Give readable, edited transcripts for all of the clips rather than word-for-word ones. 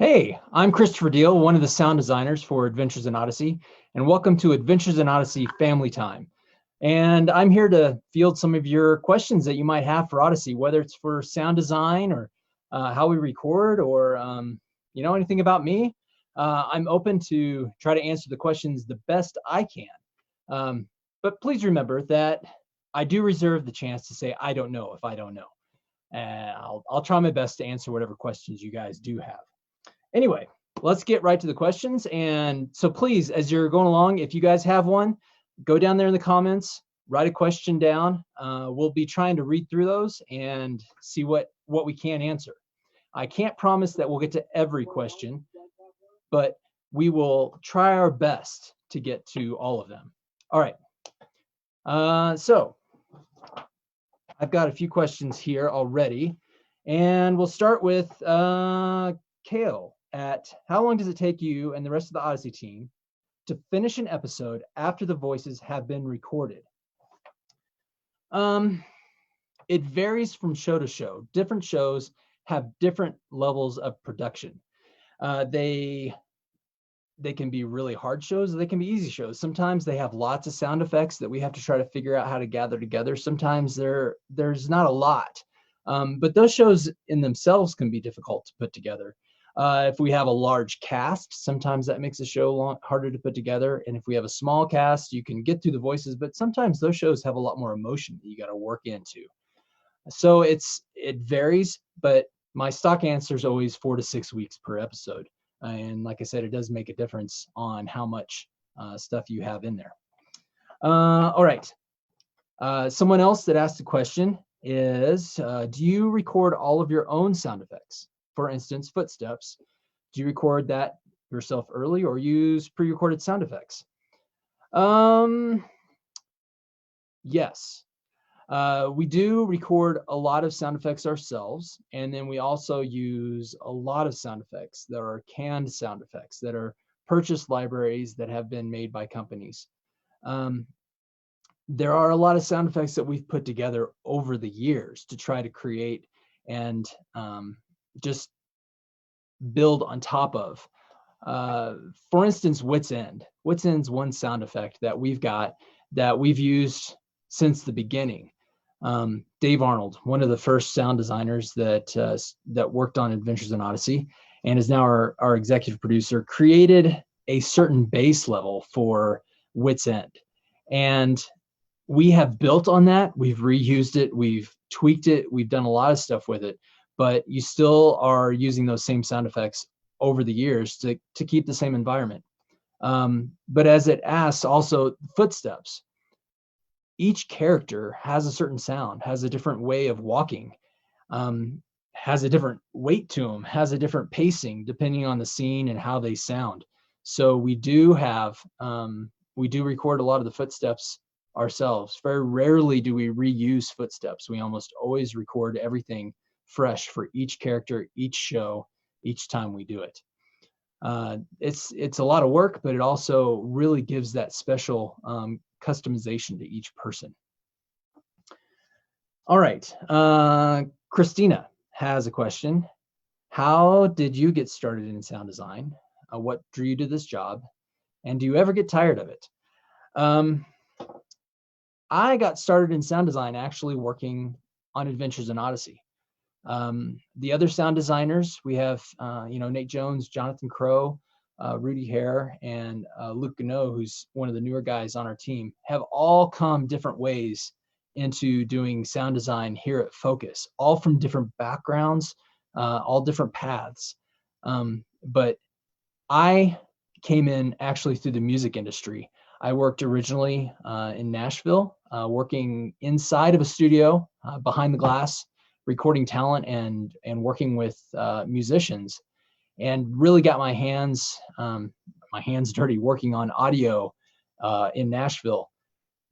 Hey, I'm Christopher Diehl, one of the sound designers for Adventures in Odyssey, and welcome to Adventures in Odyssey Family Time. And I'm here to field some of your questions that you might have for Odyssey, whether it's for sound design or how we record or anything about me. I'm open to try to answer the questions the best I can. But please remember that I do reserve the chance to say I don't know if I don't know. And I'll try my best to answer whatever questions you guys do have. Anyway, let's get right to the questions. And so please, as you're going along, if you guys have one, go down there in the comments, write a question down. We'll be trying to read through those and see what we can answer. I can't promise that we'll get to every question, but we will try our best to get to all of them. All right. So I've got a few questions here already, and we'll start with Kale. How long does it take you and the rest of the Odyssey team to finish an episode after the voices have been recorded? It varies from show to show. Different shows have different levels of production. They can be really hard shows, or they can be easy shows. Sometimes they have lots of sound effects that we have to try to figure out how to gather together. Sometimes there's not a lot, but those shows in themselves can be difficult to put together. If we have a large cast, sometimes that makes a show harder to put together. And if we have a small cast, you can get through the voices, but sometimes those shows have a lot more emotion that you got to work into. So it varies, but my stock answer is always 4 to 6 weeks per episode. And like I said, it does make a difference on how much stuff you have in there. All right. Someone else that asked a question is, do you record all of your own sound effects? For instance, footsteps. Do you record that yourself early or use pre-recorded sound effects? Yes. We do record a lot of sound effects ourselves, and then we also use a lot of sound effects that are canned sound effects that are purchased libraries that have been made by companies. There are a lot of sound effects that we've put together over the years to try to create and just build on top of. For instance, Wits End. Wits End's one sound effect that we've got that we've used since the beginning. Dave Arnold, one of the first sound designers that worked on Adventures in Odyssey and is now our executive producer, created a certain base level for Wits End. And we have built on that. We've reused it. We've tweaked it. We've done a lot of stuff with it. But you still are using those same sound effects over the years to keep the same environment. But as it asks, also footsteps. Each character has a certain sound, has a different way of walking, has a different weight to them, has a different pacing depending on the scene and how they sound. So we do record a lot of the footsteps ourselves. Very rarely do we reuse footsteps. We almost always record everything fresh for each character, each show, each time we do it. It's a lot of work, but it also really gives that special customization to each person. All right, Christina has a question. How did you get started in sound design? What drew you to this job? And do you ever get tired of it? I got started in sound design actually working on Adventures in Odyssey. The other sound designers, we have, Nate Jones, Jonathan Crow, Rudy Hare, and Luke Gano, who's one of the newer guys on our team, have all come different ways into doing sound design here at Focus, all from different backgrounds, all different paths. But I came in actually through the music industry. I worked originally in Nashville, working inside of a studio behind the glass, recording talent and working with musicians, and really got my hands dirty working on audio in Nashville.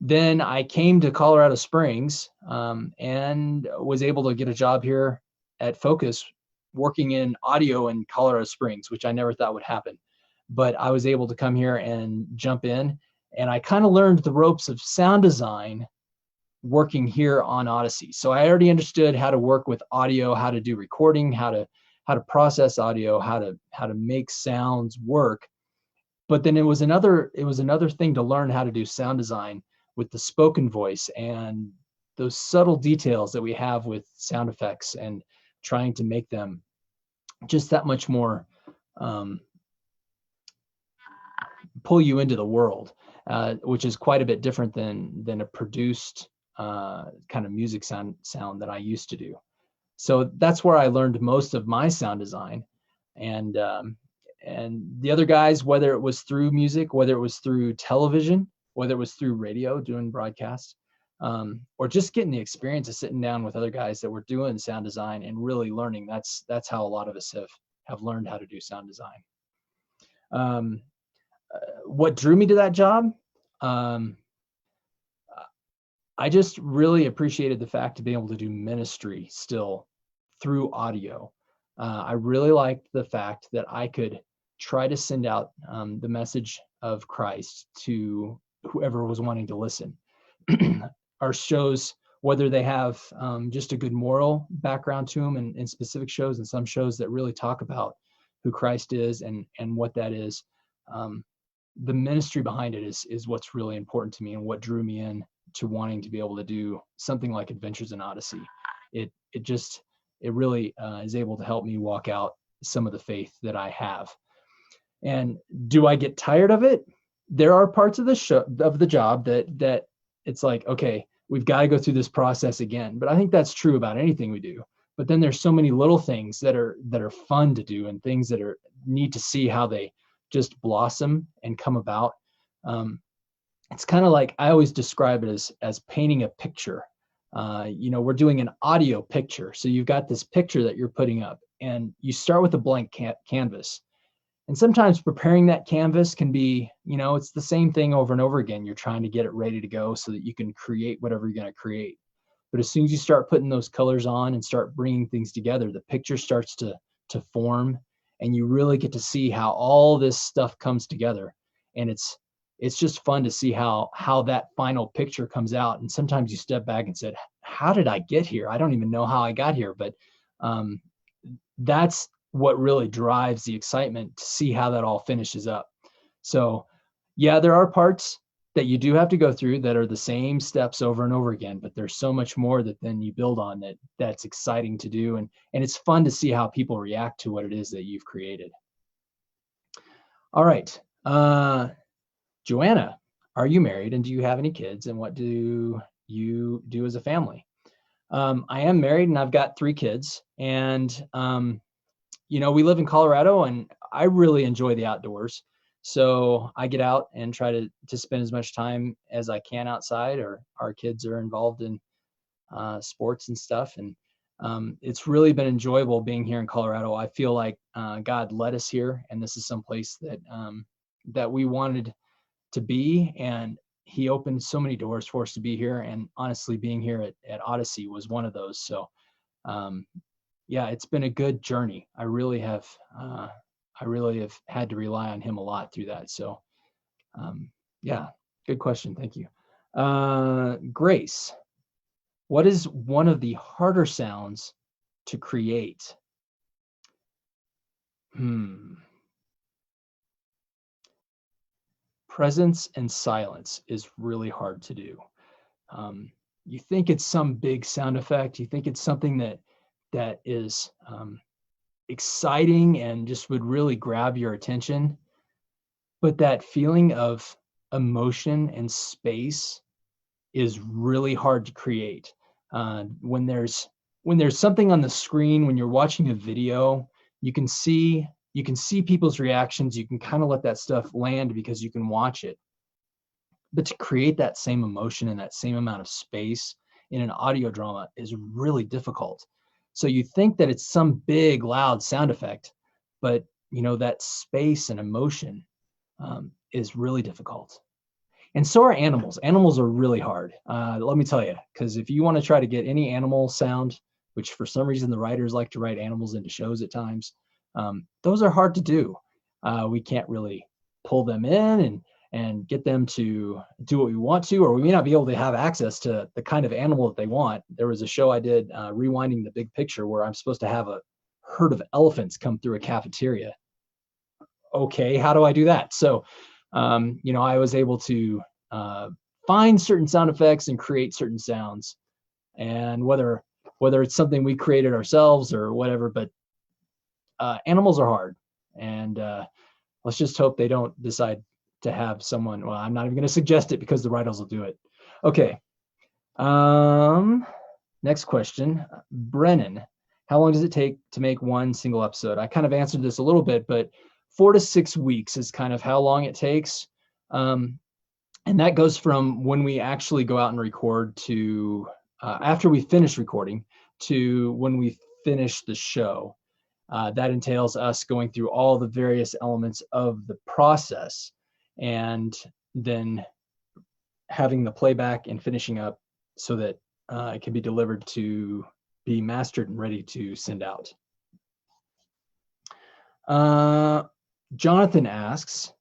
Then I came to Colorado Springs and was able to get a job here at Focus working in audio in Colorado Springs, which I never thought would happen. But I was able to come here and jump in, and I kind of learned the ropes of sound design working here on Odyssey. So I already understood how to work with audio, how to do recording, how to how to process audio, how to make sounds work. But then it was another thing to learn how to do sound design with the spoken voice and those subtle details that we have with sound effects, and trying to make them just that much more pull you into the world, which is quite a bit different than a produced kind of music sound that I used to do. So that's where I learned most of my sound design. And the other guys, whether it was through music, whether it was through television, whether it was through radio doing broadcasts, or just getting the experience of sitting down with other guys that were doing sound design and really learning. That's how a lot of us have learned how to do sound design. What drew me to that job? I just really appreciated the fact to be able to do ministry still through audio. I really liked the fact that I could try to send out the message of Christ to whoever was wanting to listen. Our shows, whether they have just a good moral background to them in specific shows, and some shows that really talk about who Christ is and what that is, the ministry behind it is what's really important to me, and what drew me in to wanting to be able to do something like Adventures in Odyssey. It really is able to help me walk out some of the faith that I have. And do I get tired of it? There are parts of the job that it's like, okay, we've got to go through this process again. But I think that's true about anything we do. But then there's so many little things that are fun to do, and things that are neat to see how they just blossom and come about. It's kind of like, I always describe it as painting a picture. We're doing an audio picture. So you've got this picture that you're putting up, and you start with a blank canvas. And sometimes preparing that canvas can be, it's the same thing over and over again. You're trying to get it ready to go so that you can create whatever you're going to create. But as soon as you start putting those colors on and start bringing things together, the picture starts to form, and you really get to see how all this stuff comes together. And it's just fun to see how that final picture comes out. And sometimes you step back and said, how did I get here? I don't even know how I got here. But that's what really drives the excitement, to see how that all finishes up. So yeah, there are parts that you do have to go through that are the same steps over and over again, but there's so much more that then you build on that's exciting to do. And it's fun to see how people react to what it is that you've created. All right. Joanna, are you married, and do you have any kids, and what do you do as a family? I am married, and I've got 3 kids, and we live in Colorado, and I really enjoy the outdoors. So I get out and try to spend as much time as I can outside, or our kids are involved in sports and stuff. And it's really been enjoyable being here in Colorado. I feel like God led us here, and this is some place that we wanted to be, and he opened so many doors for us to be here. And honestly, being here at Odyssey was one of those. So yeah, it's been a good journey. I really have had to rely on him a lot through that. So yeah, good question. Thank you. Grace, what is one of the harder sounds to create? Presence and silence is really hard to do. You think it's some big sound effect. You think it's something that is exciting and just would really grab your attention. But that feeling of emotion and space is really hard to create. When there's something on the screen, when you're watching a video, you can see people's reactions. You can kind of let that stuff land because you can watch it. But to create that same emotion and that same amount of space in an audio drama is really difficult. So you think that it's some big, loud sound effect, but that space and emotion is really difficult. And so are animals. Animals are really hard. Let me tell you, because if you want to try to get any animal sound, which for some reason the writers like to write animals into shows at times, those are hard to do. We can't really pull them in and get them to do what we want to, or we may not be able to have access to the kind of animal that they want. There was a show I did, Rewinding the Big Picture, where I'm supposed to have a herd of elephants come through a cafeteria. Okay, how do I do that? So, I was able to find certain sound effects and create certain sounds, and whether it's something we created ourselves or whatever, but animals are hard, and let's just hope they don't decide to have someone. Well, I'm not even going to suggest it because the writers will do it. Okay. Next question, Brennan. How long does it take to make one single episode? I kind of answered this a little bit, but 4 to 6 weeks is kind of how long it takes. And that goes from when we actually go out and record to after we finish recording to when we finish the show. That entails us going through all the various elements of the process and then having the playback and finishing up so that it can be delivered to be mastered and ready to send out. Jonathan asks,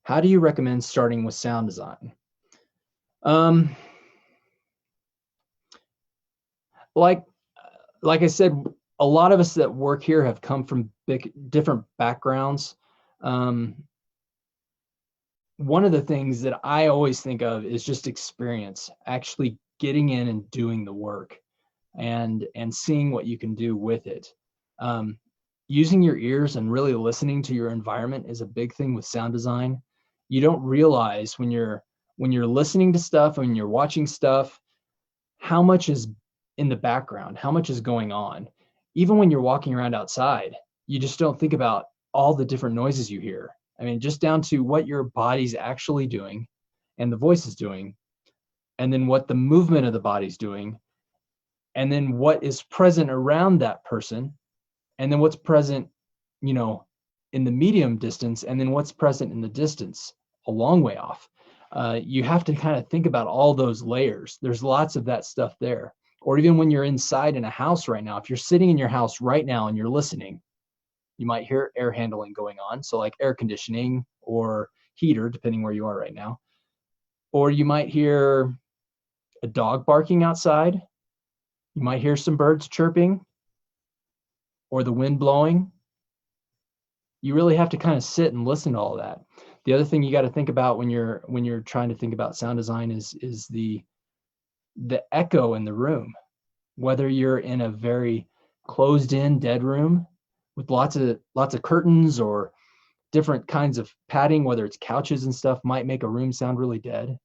how do you recommend starting with sound design? Like I said, a lot of us that work here have come from different backgrounds. One of the things that I always think of is just experience, actually getting in and doing the work and seeing what you can do with it. Using your ears and really listening to your environment is a big thing with sound design. You don't realize when you're listening to stuff, when you're watching stuff, how much is in the background, how much is going on. Even when you're walking around outside, you just don't think about all the different noises you hear. I mean, just down to what your body's actually doing and the voice is doing, and then what the movement of the body's doing, and then what is present around that person, and then what's present, in the medium distance, and then what's present in the distance, a long way off. You have to kind of think about all those layers. There's lots of that stuff there. Or even when you're inside in a house right now, if you're sitting in your house right now and you're listening, you might hear air handling going on. So like air conditioning or heater, depending where you are right now. Or you might hear a dog barking outside. You might hear some birds chirping or the wind blowing. You really have to kind of sit and listen to all that. The other thing you got to think about when you're trying to think about sound design is the echo in the room. Whether you're in a very closed in dead room with lots of curtains or different kinds of padding, whether it's couches and stuff, might make a room sound really dead.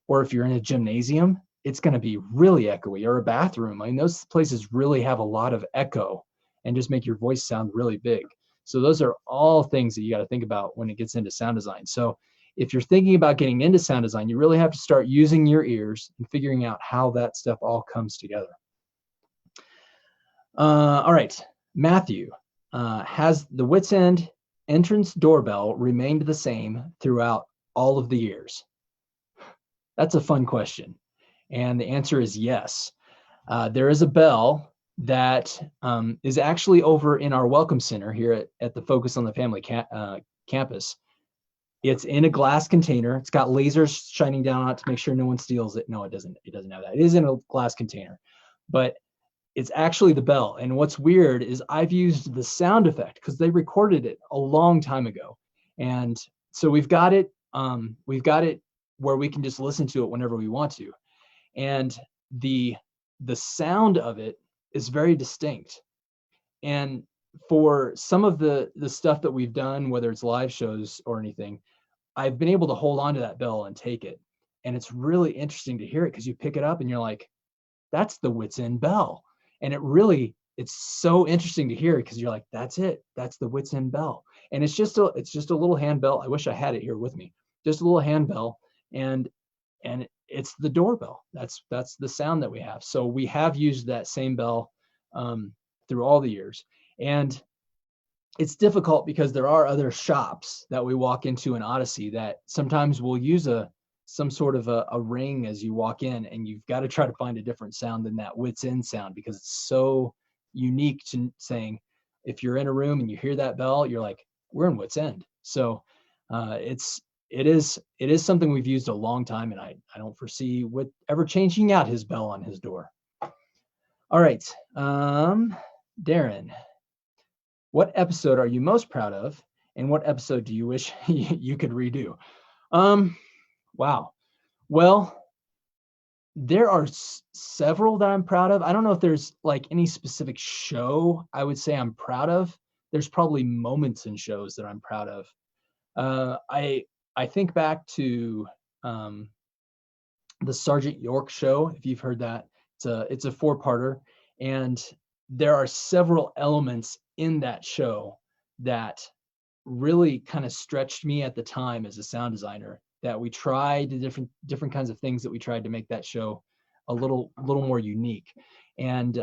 Or if you're in a gymnasium, it's going to be really echoey, or a bathroom. I mean, those places really have a lot of echo and just make your voice sound really big. So those are all things that you got to think about when it gets into sound design. So if you're thinking about getting into sound design, you really have to start using your ears and figuring out how that stuff all comes together. All right, Matthew, has the Wits End entrance doorbell remained the same throughout all of the years? That's a fun question. And the answer is yes. There is a bell that is actually over in our Welcome Center here at the Focus on the Family campus. It's in a glass container. It's got lasers shining down on it to make sure no one steals it. No, it doesn't. It doesn't have that. It is in a glass container, but it's actually the bell. And what's weird is I've used the sound effect because they recorded it a long time ago. And so we've got it where we can just listen to it whenever we want to. And the sound of it is very distinct. And for some of the stuff that we've done, whether it's live shows or anything, I've been able to hold on to that bell and take it. And it's really interesting to hear it because you pick it up and you're like, that's the Wits End bell. And it's so interesting to hear because you're like, that's it. That's the Wits End bell. And it's just a little handbell. I wish I had it here with me. Just a little handbell. And it's the doorbell. That's the sound that we have. So we have used that same bell through all the years. And it's difficult because there are other shops that we walk into in Odyssey that sometimes will use some sort of a ring as you walk in, and you've got to try to find a different sound than that Wits End sound because it's so unique to saying, if you're in a room and you hear that bell, you're like, we're in Wits End. So it is something we've used a long time, and I don't foresee Wit ever changing out his bell on his door. All right, Darren, What episode are you most proud of, and what episode do you wish you could redo? Wow. Well, there are several that I'm proud of. I don't know if there's like any specific show I would say I'm proud of. There's probably moments in shows that I'm proud of. I think back to um, the Sergeant York show, if you've heard that. It's a four-parter, and there are several elements in that show that really kind of stretched me at the time as a sound designer, that we tried different kinds of things that we tried to make that show a little more unique. And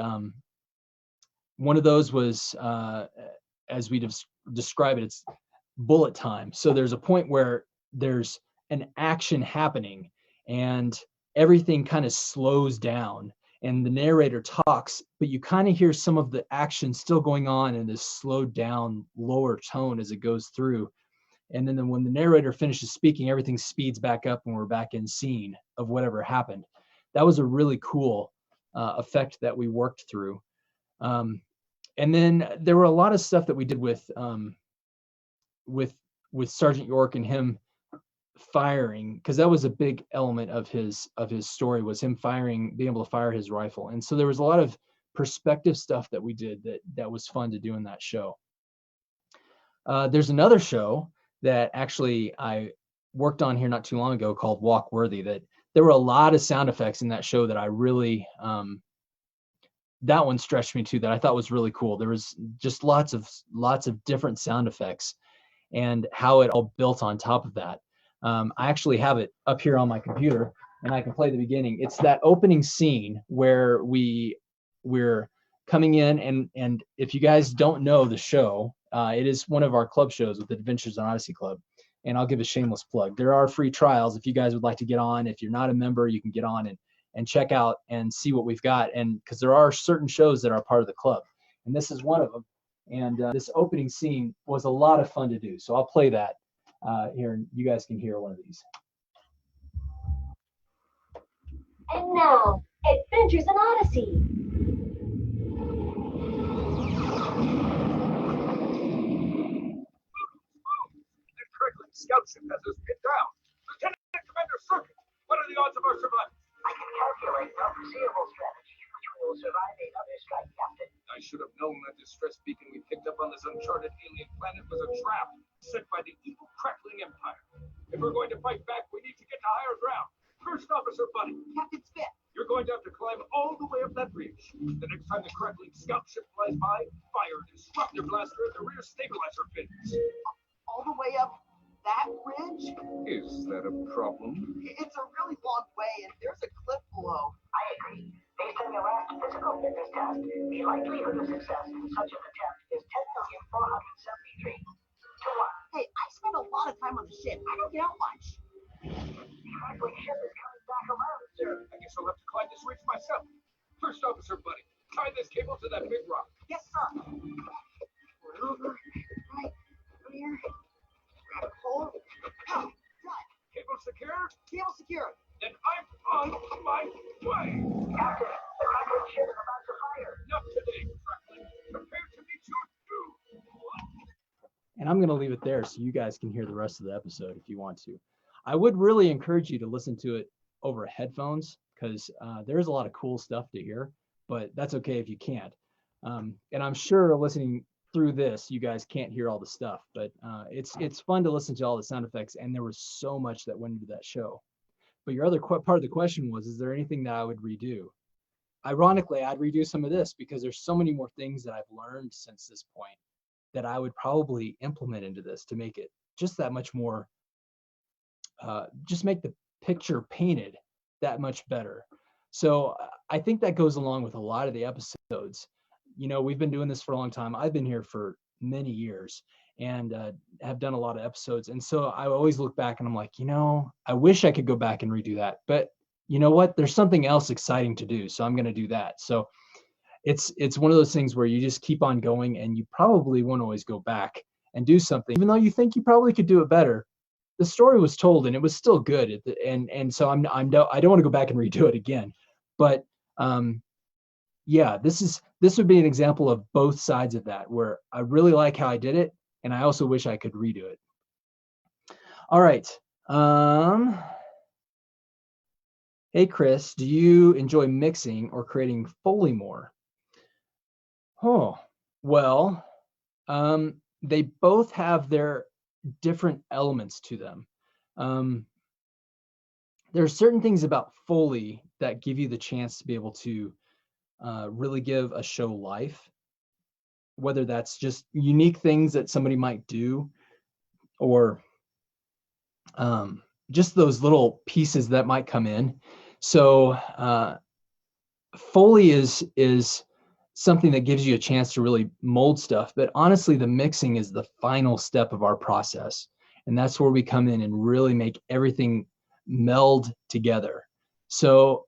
one of those was, as we describe it, it's bullet time. So there's a point where there's an action happening and everything kind of slows down and the narrator talks, but you kind of hear some of the action still going on in this slowed down lower tone as it goes through. And then when the narrator finishes speaking, everything speeds back up and we're back in scene of whatever happened. That was a really cool effect that we worked through. And then there were a lot of stuff that we did with Sergeant York and him firing, because that was a big element of his story, was him being able to fire his rifle. And so there was a lot of perspective stuff that we did that was fun to do in that show. There's another show that actually I worked on here not too long ago called Walk Worthy, that there were a lot of sound effects in that show that I really that one stretched me too, that I thought was really cool. There was just lots of different sound effects and how it all built on top of that. I actually have it up here on my computer and I can play the beginning. It's that opening scene where we're coming in, and if you guys don't know the show, it is one of our club shows with the Adventures in Odyssey Club. And I'll give a shameless plug. There are free trials if you guys would like to get on. If you're not a member, you can get on and check out and see what we've got. And because there are certain shows that are part of the club, and this is one of them. And this opening scene was a lot of fun to do. So I'll play that here, and you guys can hear one of these. And now, Adventures in Odyssey. The Kirkland scout ship has us pinned down. Lieutenant Commander Circuit, what are the odds of our survival? I can calculate our foreseeable strategy, which we will survive another strike, Captain. I should have known that distress beacon we picked up on this uncharted alien planet was a trap set by the evil crackling empire. If we're going to fight back, we need to get to higher ground. First Officer Buddy. Captain Smith. You're going to have to climb all the way up that ridge. The next time the crackling scout ship flies by, fire a disruptor blaster at the rear stabilizer fins. All the way up that ridge? Is that a problem? It's a really long way, and there's a cliff below. I agree. Based on your last physical fitness test, the likelihood of success in such an attempt is 10,473 to 1. Hey, I spent a lot of time on the ship. I don't get out much. The crackling ship is coming back around, sir. I guess I'll have to climb this ridge myself. First Officer Buddy, tie this cable to that big rock. Yes, sir. We're over. Right here. Grab a pole. Oh, done. Cable secure? Cable secure. Then I'm on my way. Captain, the crackling ship is about to fire. Not today, crackling. Prepare to meet your doom. And I'm going to leave it there so you guys can hear the rest of the episode if you want to. I would really encourage you to listen to it over headphones, because there's a lot of cool stuff to hear, but that's okay if you can't. And I'm sure listening through this, you guys can't hear all the stuff, but it's fun to listen to all the sound effects, and there was so much that went into that show. But your other part of the question was, is there anything that I would redo? Ironically, I'd redo some of this because there's so many more things that I've learned since this point that I would probably implement into this to make it just that much more, just make the picture painted that much better. So I think that goes along with a lot of the episodes. You know, we've been doing this for a long time. I've been here for many years and have done a lot of episodes. And so I always look back and I'm like, you know, I wish I could go back and redo that. But you know what? There's something else exciting to do. So I'm going to do that. So it's one of those things where you just keep on going, and you probably won't always go back and do something, even though you think you probably could do it better. The story was told and it was still good. And so I don't want to go back and redo it again. But yeah, this would be an example of both sides of that, where I really like how I did it, and I also wish I could redo it. All right. Hey, Chris, do you enjoy mixing or creating Foley more? Oh, well, they both have their different elements to them. There are certain things about Foley that give you the chance to be able to really give a show life, whether that's just unique things that somebody might do, or just those little pieces that might come in. So Foley is something that gives you a chance to really mold stuff, but honestly, the mixing is the final step of our process, and that's where we come in and really make everything meld together. So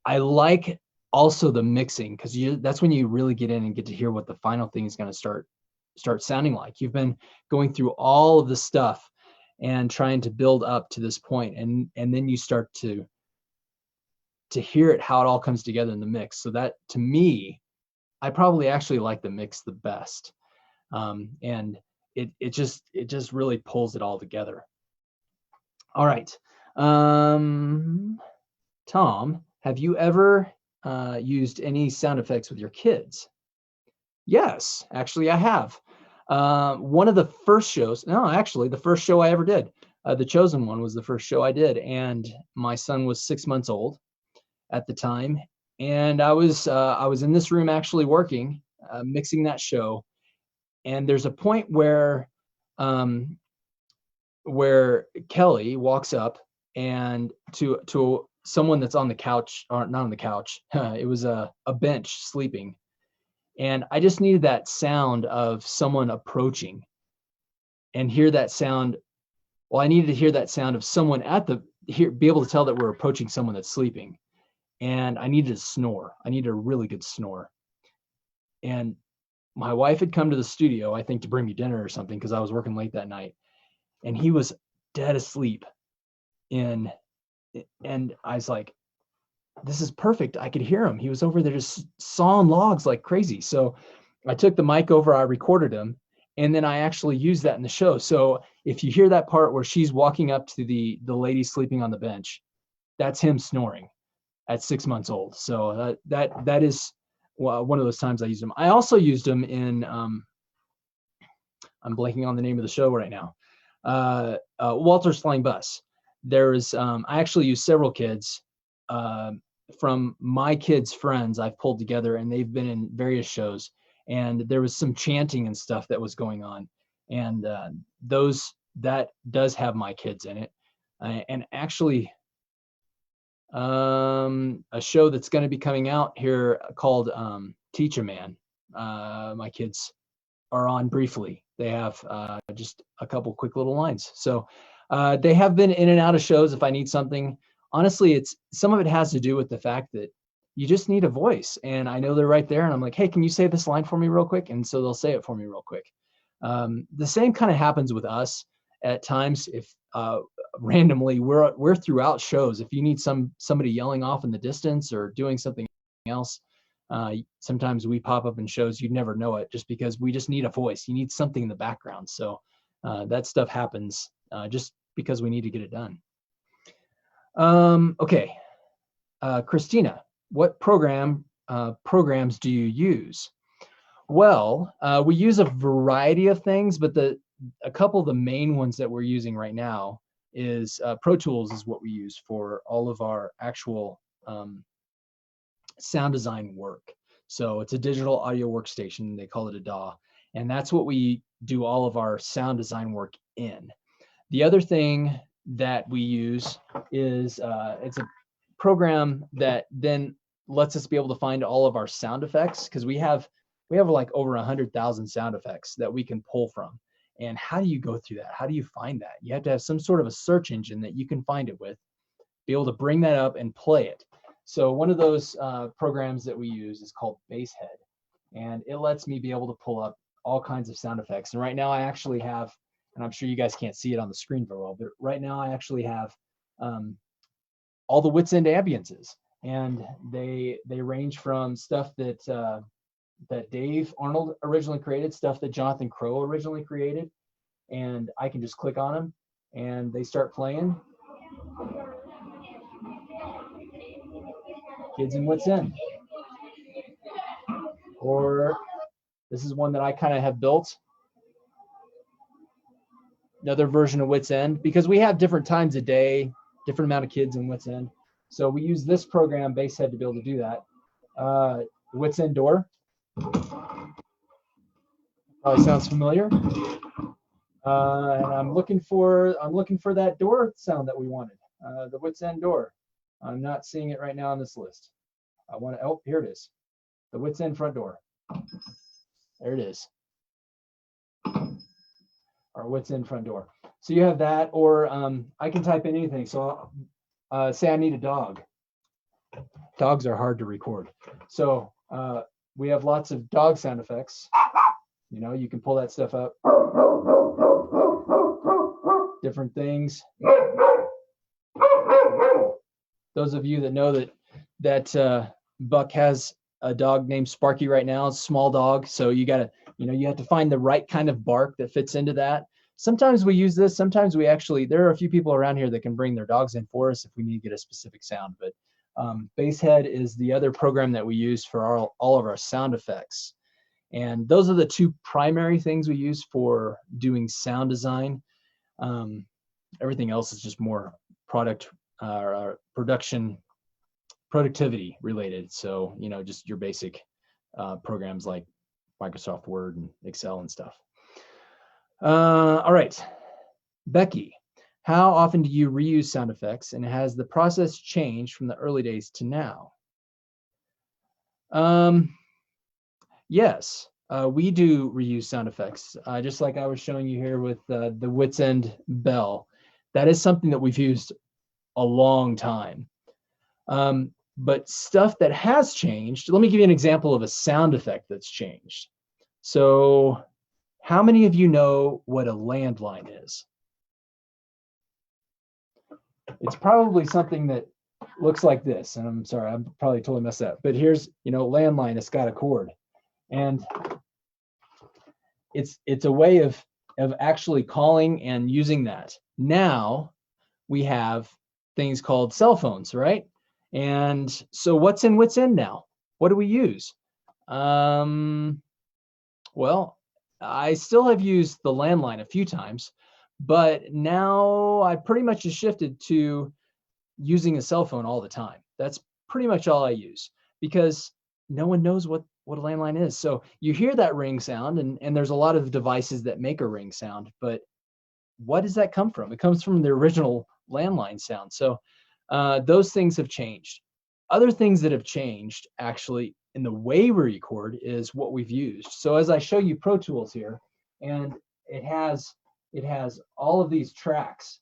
I like also the mixing, because that's when you really get in and get to hear what the final thing is going to start sounding like. You've been going through all of the stuff and trying to build up to this point, and then you start to hear it, how it all comes together in the mix. So that, to me, I probably actually like the mix the best. And it just really pulls it all together. All right. Tom, have you ever used any sound effects with your kids? Yes, actually I have. One of the first shows, no, actually the first show I ever did, The Chosen One, was the first show I did. And my son was 6 months old at the time. And I was in this room actually working, mixing that show. And there's a point where Kelly walks up and to someone that's on the couch, or not on the couch, it was a bench sleeping. And I just needed that sound of someone approaching, and hear that sound. Well, I needed to hear that sound of someone be able to tell that we're approaching someone that's sleeping. And I needed to snore. I needed a really good snore. And my wife had come to the studio, I think, to bring me dinner or something, because I was working late that night. And he was dead asleep. And I was like, this is perfect. I could hear him. He was over there just sawing logs like crazy. So I took the mic over, I recorded him, and then I actually used that in the show. So if you hear that part where she's walking up to the lady sleeping on the bench, that's him snoring at 6 months old. So that is one of those times I used them. I also used them in, I'm blanking on the name of the show right now, Walter's Flying Bus. There's, I actually used several kids from my kids' friends I've pulled together, and they've been in various shows. And there was some chanting and stuff that was going on. And that does have my kids in it. And actually, a show that's going to be coming out here called Teach a Man. My kids are on briefly. They have just a couple quick little lines. So they have been in and out of shows if I need something. Honestly, some of it has to do with the fact that you just need a voice, and I know they're right there, and I'm like, hey, can you say this line for me real quick? And so they'll say it for me real quick. The same kind of happens with us at times. If randomly we're throughout shows, if you need somebody yelling off in the distance or doing something else, sometimes we pop up in shows, you'd never know it, just because we just need a voice. You need something in the background. So that stuff happens just because we need to get it done. Okay, Christina, what programs do you use? Well, we use a variety of things, but a couple of the main ones that we're using right now is Pro Tools is what we use for all of our actual sound design work. So it's a digital audio workstation. They call it a DAW. And that's what we do all of our sound design work in. The other thing that we use is it's a program that then lets us be able to find all of our sound effects, because we have like over 100,000 sound effects that we can pull from. And how do you go through that? How do you find that? You have to have some sort of a search engine that you can find it with, be able to bring that up and play it. So one of those programs that we use is called Basshead, and it lets me be able to pull up all kinds of sound effects. And right now I actually have, and I'm sure you guys can't see it on the screen very well, but right now I actually have all the Wits End ambiances. and they range from stuff that that Dave Arnold originally created, stuff that Jonathan Crow originally created, and I can just click on them and they start playing. Kids in Wits End. Or this is one that I kind of have built. Another version of Wits End, because we have different times a day, different amount of kids in Wits End. So we use this program, Basehead, to be able to do that. The Wits End door. Probably sounds familiar. And I'm looking for that door sound that we wanted. The Wits End door. I'm not seeing it right now on this list. I want to. Oh, here it is. The Wits End front door. There it is. Our Wits End front door. So you have that, or I can type in anything. So say I need a dog. Dogs are hard to record. So we have lots of dog sound effects. You know, you can pull that stuff up. Different things. Those of you that know that Buck has a dog named Sparky right now, it's a small dog. So you got to, you have to find the right kind of bark that fits into that. Sometimes we use this. Sometimes we actually, there are a few people around here that can bring their dogs in for us if we need to get a specific sound. But Basehead is the other program that we use for all of our sound effects. And those are the two primary things we use for doing sound design. Everything else is just more productivity related. So, just your basic programs like Microsoft Word and Excel and stuff. All right, Becky, how often do you reuse sound effects, and has the process changed from the early days to now? Yes, we do reuse sound effects, just like I was showing you here with the Wits End bell. That is something that we've used a long time. But stuff that has changed, let me give you an example of a sound effect that's changed. So how many of you know what a landline is? It's probably something that looks like this, and I'm sorry, I'm probably totally messed up, but here's, landline, it's got a cord. And it's a way of actually calling and using that. Now we have things called cell phones, right? And so what's in Wits End now? What do we use? Well, I still have used the landline a few times, but now I pretty much just shifted to using a cell phone all the time. That's pretty much all I use, because no one knows what a landline is. So you hear that ring sound, and there's a lot of devices that make a ring sound, but what does that come from? It comes from the original landline sound. So those things have changed. Other things that have changed actually in the way we record is what we've used. So as I show you Pro Tools here, and it has all of these tracks,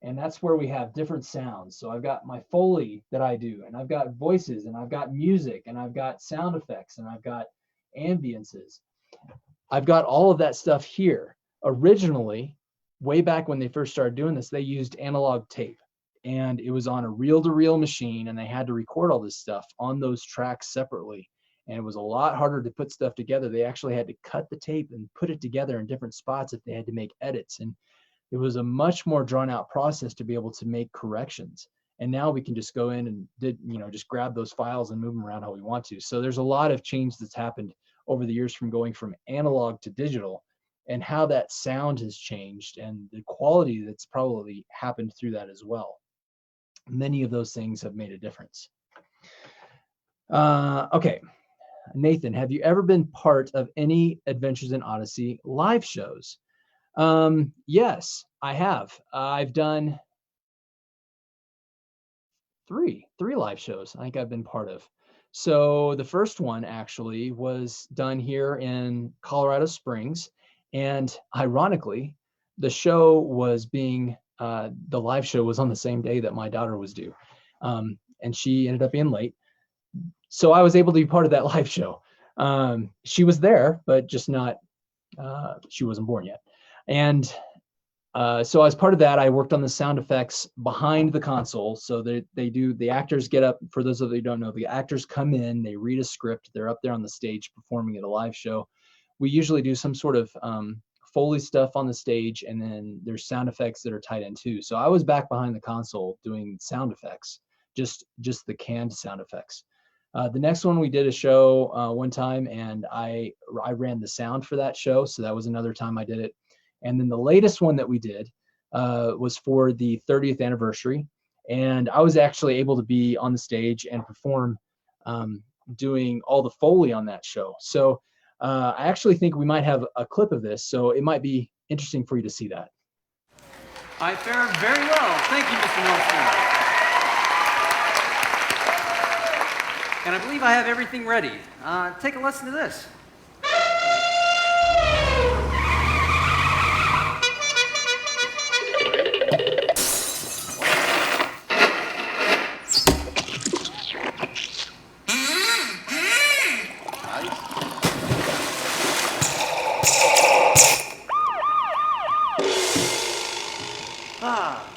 and that's where we have different sounds. So I've got my Foley that I do, and I've got voices, and I've got music, and I've got sound effects, and I've got ambiences. I've got all of that stuff here. Originally, way back when they first started doing this, they used analog tape, and it was on a reel-to-reel machine, and they had to record all this stuff on those tracks separately. And it was a lot harder to put stuff together. They actually had to cut the tape and put it together in different spots if they had to make edits. And it was a much more drawn out process to be able to make corrections. And now we can just go in and just grab those files and move them around how we want to. So there's a lot of change that's happened over the years from going from analog to digital, and how that sound has changed, and the quality that's probably happened through that as well. Many of those things have made a difference. Okay. Nathan, have you ever been part of any Adventures in Odyssey live shows? Yes, I have. I've done three live shows I think I've been part of. So the first one actually was done here in Colorado Springs. And ironically, the show was the live show was on the same day that my daughter was due. And she ended up being late. So I was able to be part of that live show. She was there, but just not, she wasn't born yet. And So as part of that, I worked on the sound effects behind the console. So the actors get up. For those of you who don't know, the actors come in, they read a script, they're up there on the stage performing at a live show. We usually do some sort of Foley stuff on the stage, and then there's sound effects that are tied in too. So I was back behind the console doing sound effects, just the canned sound effects. The next one, we did a show one time, and I ran the sound for that show. So that was another time I did it. And then the latest one that we did was for the 30th anniversary. And I was actually able to be on the stage and perform doing all the Foley on that show. So I actually think we might have a clip of this. So it might be interesting for you to see that. I fared very well. Thank you, Mr. Northfield. And I believe I have everything ready. Take a listen to this.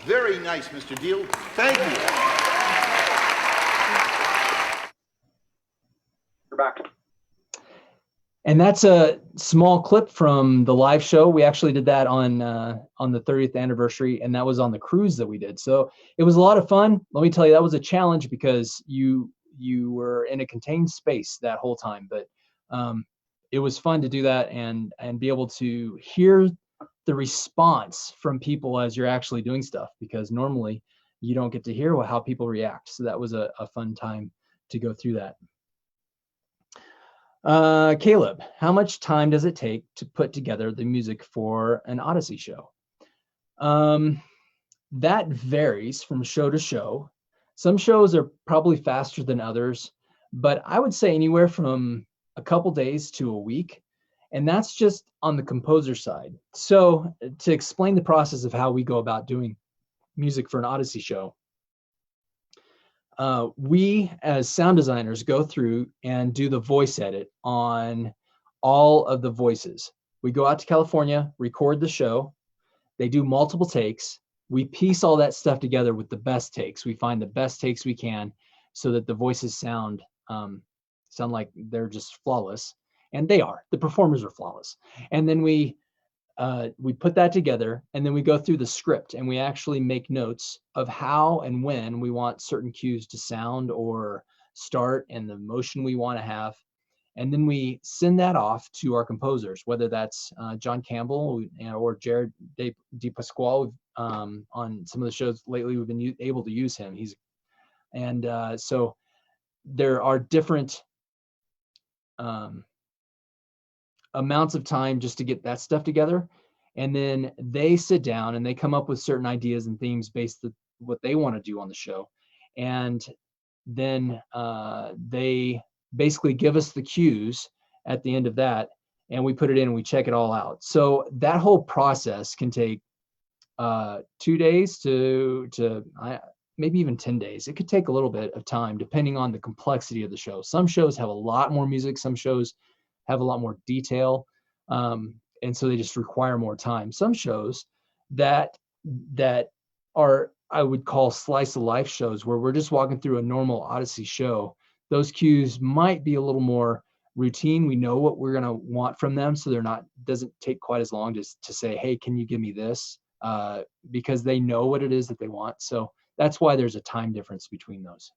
Very nice, Mr. Diehl. Thank you. You're back. And that's a small clip from the live show. We actually did that on the 30th anniversary, and that was on the cruise that we did. So it was a lot of fun. Let me tell you, that was a challenge because you were in a contained space that whole time. But it was fun to do that and be able to hear the response from people as you're actually doing stuff, because normally you don't get to hear how people react. So that was a fun time to go through that. Caleb, how much time does it take to put together the music for an Odyssey show? That varies from show to show. Some shows are probably faster than others, but I would say anywhere from a couple days to a week. And that's just on the composer side. So to explain the process of how we go about doing music for an Odyssey show, we as sound designers go through and do the voice edit on all of the voices. We go out to California, record the show. They do multiple takes. We piece all that stuff together with the best takes. We find the best takes we can so that the voices sound like they're just flawless. And they are. The performers are flawless. And then we put that together, and then we go through the script, and we actually make notes of how and when we want certain cues to sound or start and the motion we want to have. And then we send that off to our composers, whether that's John Campbell or Jared DePasquale. On some of the shows lately, we've been able to use him. So there are different amounts of time just to get that stuff together, and then they sit down and they come up with certain ideas and themes based on what they want to do on the show, and then they basically give us the cues at the end of that, and we put it in and we check it all out. So that whole process can take 2 days to maybe even 10 days. It could take a little bit of time depending on the complexity of the show. Some shows have a lot more music, some shows have a lot more detail, and so they just require more time. Some shows that are, I would call slice of life shows, where we're just walking through a normal Odyssey show, those cues might be a little more routine. We know what we're going to want from them, so doesn't take quite as long to say, hey, can you give me this? Because they know what it is that they want. So that's why there's a time difference between those.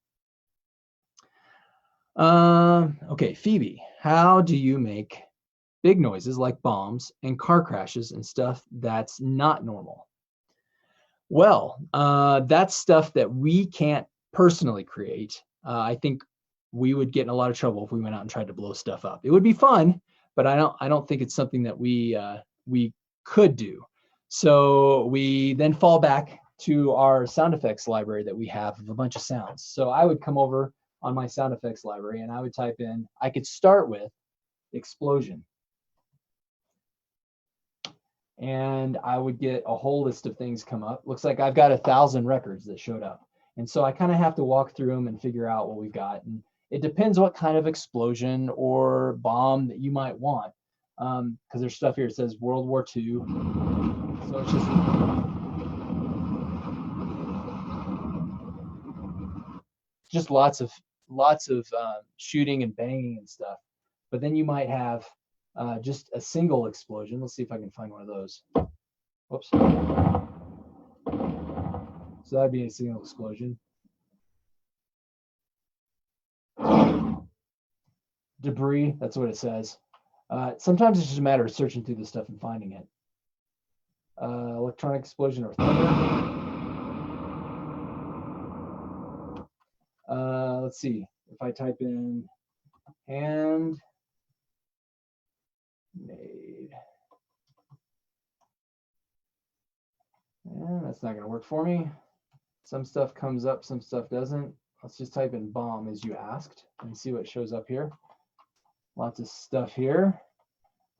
Okay, Phoebe, how do you make big noises like bombs and car crashes and stuff that's not normal? Well, that's stuff that we can't personally create. I think we would get in a lot of trouble if we went out and tried to blow stuff up. It would be fun, but I don't think it's something that we could do. So we then fall back to our sound effects library that we have of a bunch of sounds. So I would come over on my sound effects library and I would type in, I could start with explosion. And I would get a whole list of things come up. Looks like I've got 1,000 records that showed up. And so I kind of have to walk through them and figure out what we've got. And it depends what kind of explosion or bomb that you might want. because there's stuff here. It says World War II. So it's just lots of shooting and banging and stuff. But then you might have just a single explosion. Let's see if I can find one of those. Whoops. So that'd be a single explosion. Debris, that's what it says. Sometimes it's just a matter of searching through the stuff and finding it. Electronic explosion or thunder. Let's see, if I type in handmade, and that's not going to work for me. Some stuff comes up, some stuff doesn't. Let's just type in bomb as you asked and see what shows up here. Lots of stuff here.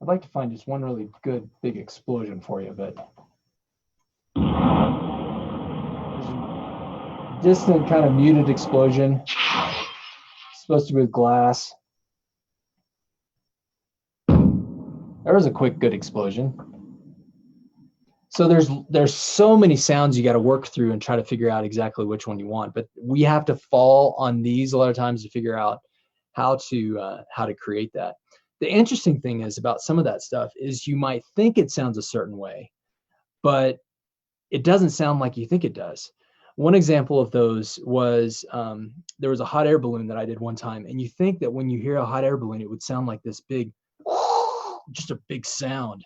I'd like to find just one really good big explosion for you, but there's a distant kind of muted explosion. It's supposed to be with glass. There was a quick good explosion. So there's so many sounds you got to work through and try to figure out exactly which one you want. But we have to fall on these a lot of times to figure out how to create that. The interesting thing is about some of that stuff is you might think it sounds a certain way, but it doesn't sound like you think it does. One example of those was there was a hot air balloon that I did one time, and you think that when you hear a hot air balloon, it would sound like this big, just a big sound.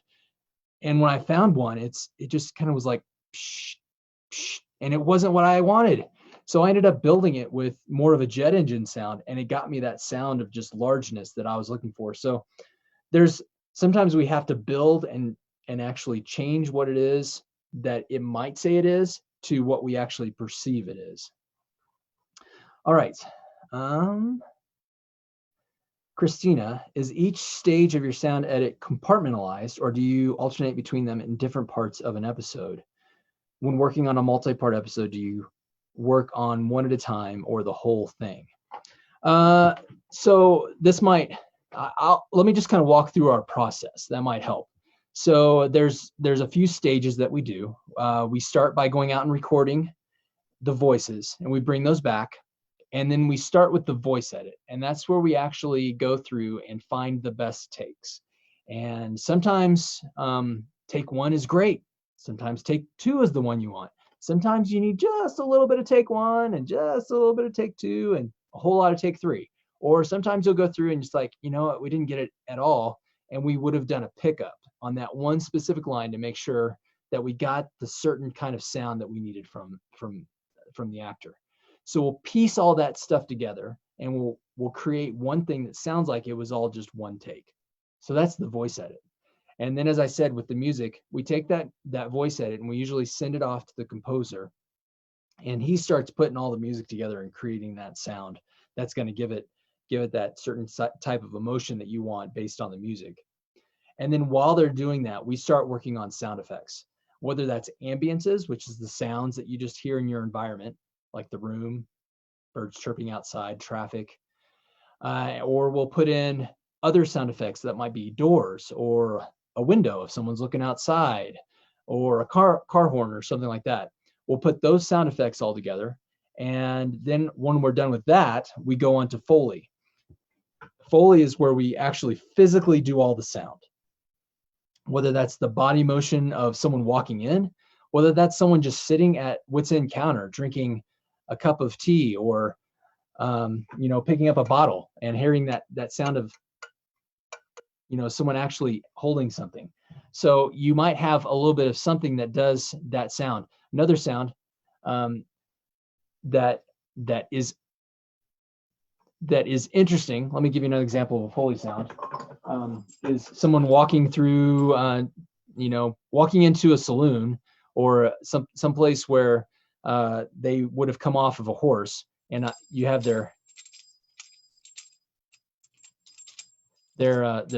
And when I found one, it just kind of was like, psh, psh, and it wasn't what I wanted. So I ended up building it with more of a jet engine sound, and it got me that sound of just largeness that I was looking for. So sometimes we have to build and actually change what it is that it might say it is to what we actually perceive it is. All right. Christina, is each stage of your sound edit compartmentalized, or do you alternate between them in different parts of an episode? When working on a multi-part episode, do you work on one at a time or the whole thing? So this might, let me just kind of walk through our process. That might help. So there's a few stages that we do. We start by going out and recording the voices, and we bring those back. And then we start with the voice edit, and that's where we actually go through and find the best takes. And sometimes take one is great. Sometimes take two is the one you want. Sometimes you need just a little bit of take one and just a little bit of take two and a whole lot of take three. Or sometimes you'll go through and just like, you know what, we didn't get it at all, and we would have done a pickup on that one specific line to make sure that we got the certain kind of sound that we needed from the actor. So we'll piece all that stuff together, and we'll create one thing that sounds like it was all just one take. So that's the voice edit. And then, as I said, with the music, we take that voice edit and we usually send it off to the composer, and he starts putting all the music together and creating that sound that's going to give it that certain type of emotion that you want based on the music. And then while they're doing that, we start working on sound effects, whether that's ambiances, which is the sounds that you just hear in your environment, like the room, birds chirping outside, traffic, or we'll put in other sound effects that might be doors or a window if someone's looking outside, or a car horn or something like that. We'll put those sound effects all together, and then when we're done with that, we go on to Foley. Foley is where we actually physically do all the sound, whether that's the body motion of someone walking in, whether that's someone just sitting at Wits End counter drinking a cup of tea, or picking up a bottle and hearing that sound of someone actually holding something. So you might have a little bit of something that does that sound. Another sound that is interesting. Let me give you another example of a Foley sound. Is someone walking through, walking into a saloon or some place where they would have come off of a horse, and you have their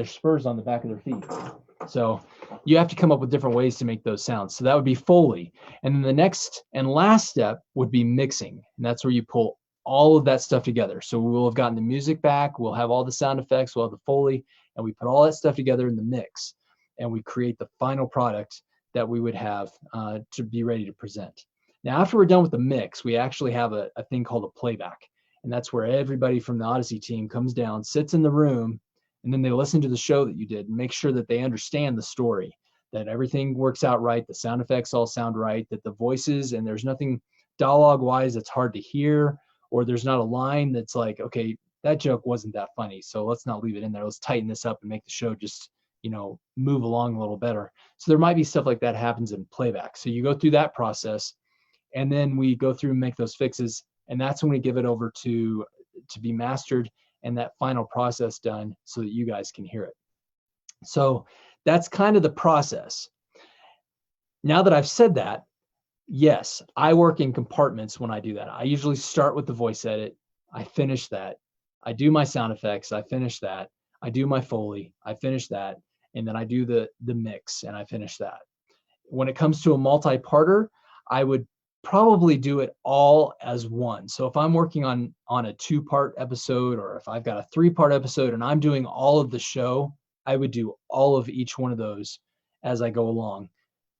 spurs on the back of their feet. So you have to come up with different ways to make those sounds. So that would be Foley. And then the next and last step would be mixing. And that's where you pull all of that stuff together. So we will have gotten the music back, we'll have all the sound effects, we'll have the Foley, and we put all that stuff together in the mix, and we create the final product that we would have to be ready to present. Now, after we're done with the mix, we actually have a thing called a playback. And that's where everybody from the Odyssey team comes down, sits in the room, and then they listen to the show that you did and make sure that they understand the story, that everything works out right, the sound effects all sound right, that the voices, and there's nothing dialogue-wise that's hard to hear, or there's not a line that's like, okay, that joke wasn't that funny, so let's not leave it in there. Let's tighten this up and make the show just, move along a little better. So there might be stuff like that happens in playback. So you go through that process, and then we go through and make those fixes, and that's when we give it over to be mastered and that final process done so that you guys can hear it. So that's kind of the process. Now that I've said that, yes, I work in compartments when I do that. I usually start with the voice edit. I finish that. I do my sound effects. I finish that. I do my Foley. I finish that. And then I do the mix and I finish that. When it comes to a multi-parter, I would probably do it all as one. So if I'm working on a 2-part episode, or if I've got a 3-part episode and I'm doing all of the show, I would do all of each one of those as I go along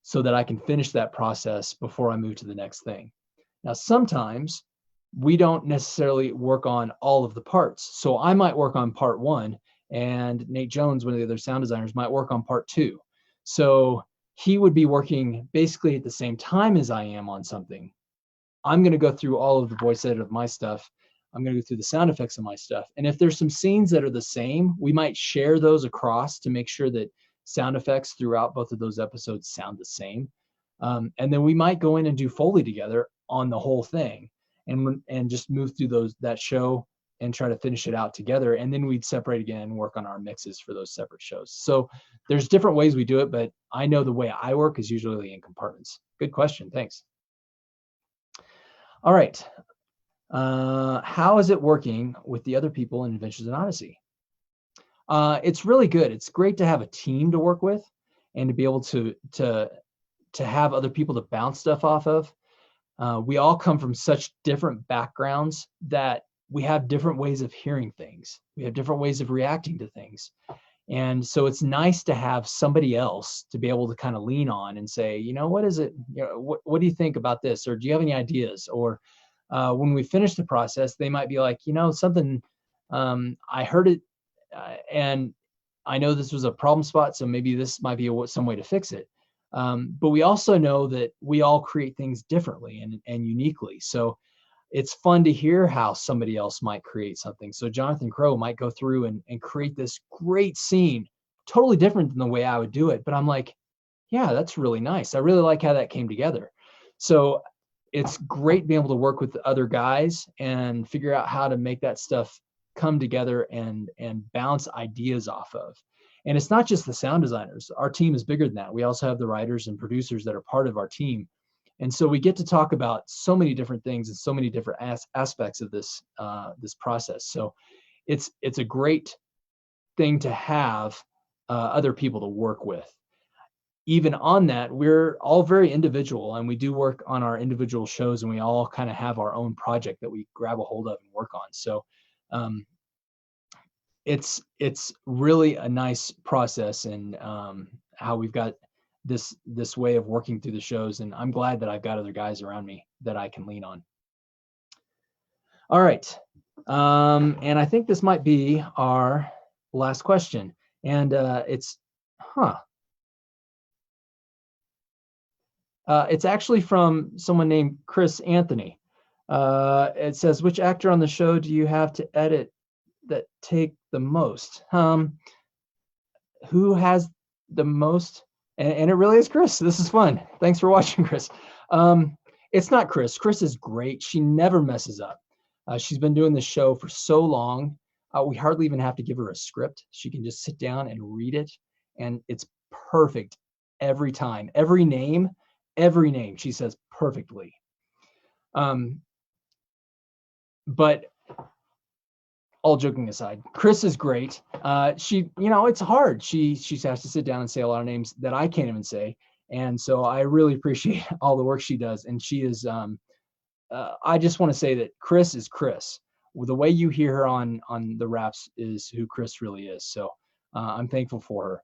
so that I can finish that process before I move to the next thing. Now, sometimes we don't necessarily work on all of the parts. So I might work on part 1, and Nate Jones, one of the other sound designers, might work on part 2. So he would be working basically at the same time as I am on something. I'm going to go through all of the voice edit of my stuff. I'm going to go through the sound effects of my stuff. And if there's some scenes that are the same, we might share those across to make sure that sound effects throughout both of those episodes sound the same. And then we might go in and do Foley together on the whole thing and just move through that show and try to finish it out together. And then we'd separate again and work on our mixes for those separate shows. So there's different ways we do it, but I know the way I work is usually in compartments. Good question. Thanks. All right. How is it working with the other people in Adventures in Odyssey? It's really good. It's great to have a team to work with and to be able to have other people to bounce stuff off of. We all come from such different backgrounds that we have different ways of hearing things. We have different ways of reacting to things. And so it's nice to have somebody else to be able to kind of lean on and say, what is it? What do you think about this? Or do you have any ideas? Or when we finish the process, they might be like, something, I heard it and I know this was a problem spot, so maybe this might be some way to fix it. But we also know that we all create things differently and uniquely. So it's fun to hear how somebody else might create something. So Jonathan Crow might go through and create this great scene, totally different than the way I would do it. But I'm like, yeah, that's really nice. I really like how that came together. So it's great being able to work with the other guys and figure out how to make that stuff come together and bounce ideas off of. And it's not just the sound designers. Our team is bigger than that. We also have the writers and producers that are part of our team. And so we get to talk about so many different things and so many different aspects of this process. So it's a great thing to have other people to work with. Even on that, we're all very individual, and we do work on our individual shows, and we all kind of have our own project that we grab a hold of and work on. So it's really a nice process, and how we've got this way of working through the shows, and I'm glad that I've got other guys around me that I can lean on. All right, and I think this might be our last question, and it's actually from someone named Chris Anthony. It says, which actor on the show do you have to edit that take the most? Who has the most? And it really is Chris. This is fun. Thanks for watching, Chris. It's not Chris. Chris is great. She never messes up. She's been doing this show for so long. We hardly even have to give her a script. She can just sit down and read it, and it's perfect every time. Every name she says perfectly. But all joking aside, Chris is great. She, it's hard. She has to sit down and say a lot of names that I can't even say. And so I really appreciate all the work she does. And she is I just want to say that Chris is Chris. The way you hear her on the raps is who Chris really is. So I'm thankful for her.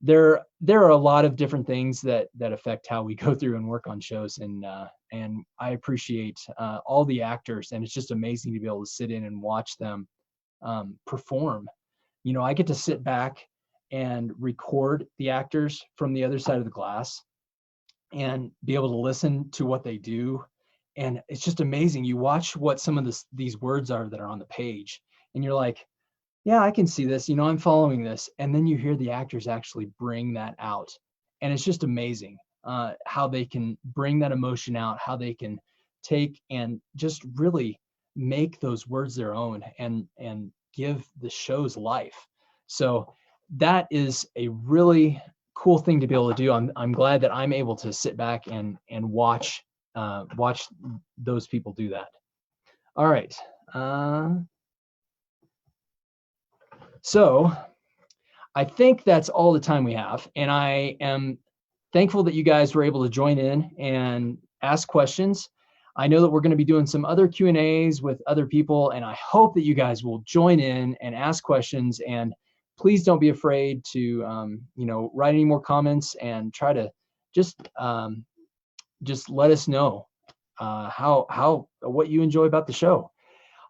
There are a lot of different things that affect how we go through and work on shows, and I appreciate all the actors, and it's just amazing to be able to sit in and watch them perform. You know, I get to sit back and record the actors from the other side of the glass and be able to listen to what they do. And it's just amazing. You watch what some of these words are that are on the page, and you're like, yeah, I can see this, you know, I'm following this. And then you hear the actors actually bring that out. And it's just amazing how they can bring that emotion out, how they can take and just really make those words their own and give the show's life. So that is a really cool thing to be able to do. I'm glad that I'm able to sit back and watch those people do that. All right. So I think that's all the time we have, and I am thankful that you guys were able to join in and ask questions. I know that we're going to be doing some other Q&As with other people, and I hope that you guys will join in and ask questions. And please don't be afraid to, you know, write any more comments and try to just let us know what you enjoy about the show.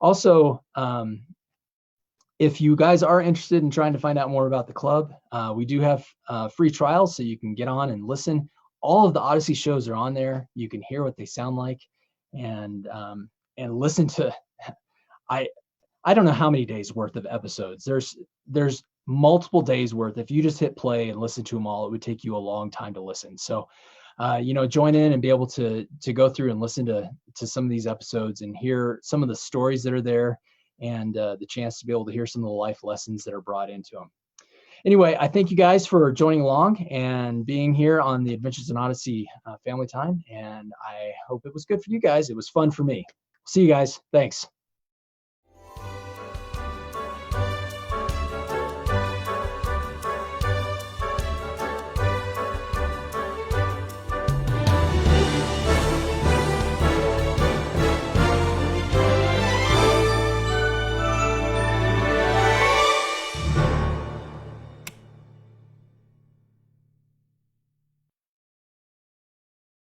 Also, if you guys are interested in trying to find out more about the club, we do have free trials, so you can get on and listen. All of the Odyssey shows are on there. You can hear what they sound like, and listen to. I don't know how many days worth of episodes. There's multiple days worth. If you just hit play and listen to them all, it would take you a long time to listen. So, you know, join in and be able to go through and listen to some of these episodes and hear some of the stories that are there, and the chance to be able to hear some of the life lessons that are brought into them. Anyway, I thank you guys for joining along and being here on the Adventures in Odyssey Family Time, and I hope it was good for you guys. It was fun for me. See you guys. Thanks.